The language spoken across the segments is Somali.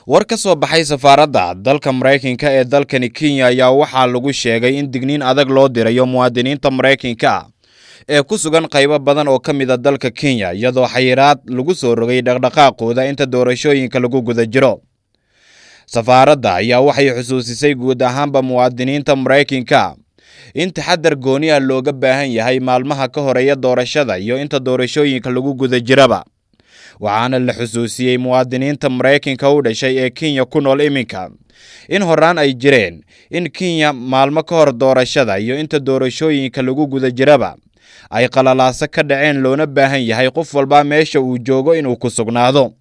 war ka soo baxay safaaradda dalka Mareykanka ee dalkani Kenya ayaa waxaa lagu sheegay in digniin adag loo dirayo muwaadiniinta Mareykanka ee ku sugan qaybo badan oo ka mid ah dalka Kenya iyadoo xayiraad lagu soo rogay dhaqdhaqaaqooda inta doorashooyinka lagu guda jiro. Safaaradda ayaa waxay xusuusisay guud ahaanba muwaadiniinta Mareykanka in taxadar gooni ah looga baahan yahay maalmaha ka horeeya doorashada iyo inta doorashooyinka lagu guda jiraba. waxaana la xusuusiyay muwaadiniinta Mareykanka u dhashay ee Kenya ku nool iminka in horaan ay jireen in Kenya maalmo ka hor doorashada iyo inta doorashooyinka lagu guda jiraba ay qalalaasa ka dhaceen loona baahan yahay qof walba meesha uu joogo inuu ku sugnaado.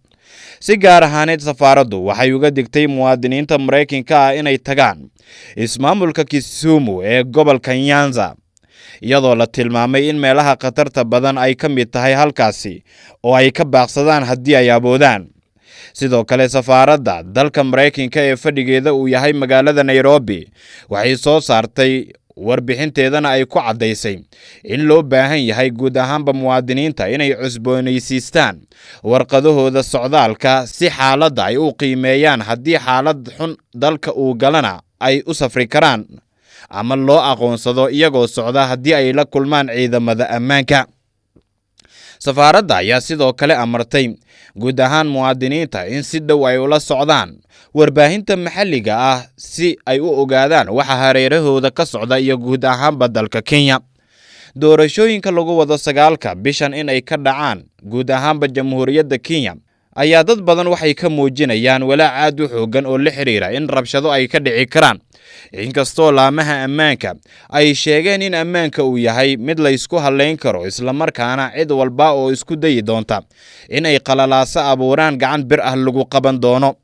si gaar ahaaneed safaaraddu waxay uga digtay muwaadiniinta Mareykanka inay tagaan ismaamulka Kisumu ee gobolka Nyanza iyadoo la tilmaamay in meelaha khatarta badan ay ka mid tahay halkaasi oo ay ka baaqsadaan haddii ay awoodaan. sidoo kale safaaradda dalka Mareykanka ee fadhigeeda uu yahay magaalada Nairobi waxay soo saartay warbixinteedana ay ku cadaysay in loo baahan yahay guud ahaanba muwaadiniinta inay cusboonaysiistaan warqadahooda socdaalka si xaaladda ay u qiimeeyaan haddii xaalad xun dalka uu galana ay u safri karaan ama loo aqoonsado iyagoo socda haddii ay la kulmaan ciidamada ammaanka. safaaradda ayaa sidoo kale amartay guud ahaan muwaadiniinta in si dhow ay ula socdaan warbaahinta maxalliga ah si ay u ogaadaan waxa hareerahooda ka socda iyo guud ahaanba dalka Kenya. doorashooyinka lagu wado 9 bishan in ay ka dhacaan guud ahaanba jamhuuriyadda Kenya ayaa dad badan waxay ka muujinayaan walaac aad u xoogan oo la xiriira in rabshado ay ka dhici karaan. inkastoo laamaha ammaanka ay sheegeen in ammaanka uu yahay mid la isku haleyn karo isla markaana cid walba oo isku dayi doonta in ay qalalaasa abuuraan gacan bir ah lagu qaban doono.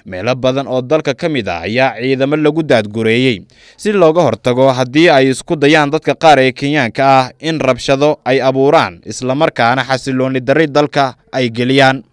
meelo badan oo dalka ka mid ah ayaa ciidamo lagu daadgureeyay si looga hortago haddii ay isku dayaan dadka qaar ee Kenyaanka ah in rabshado ay abuuraan isla markaana xasilooni darri dalka ay geliyaan.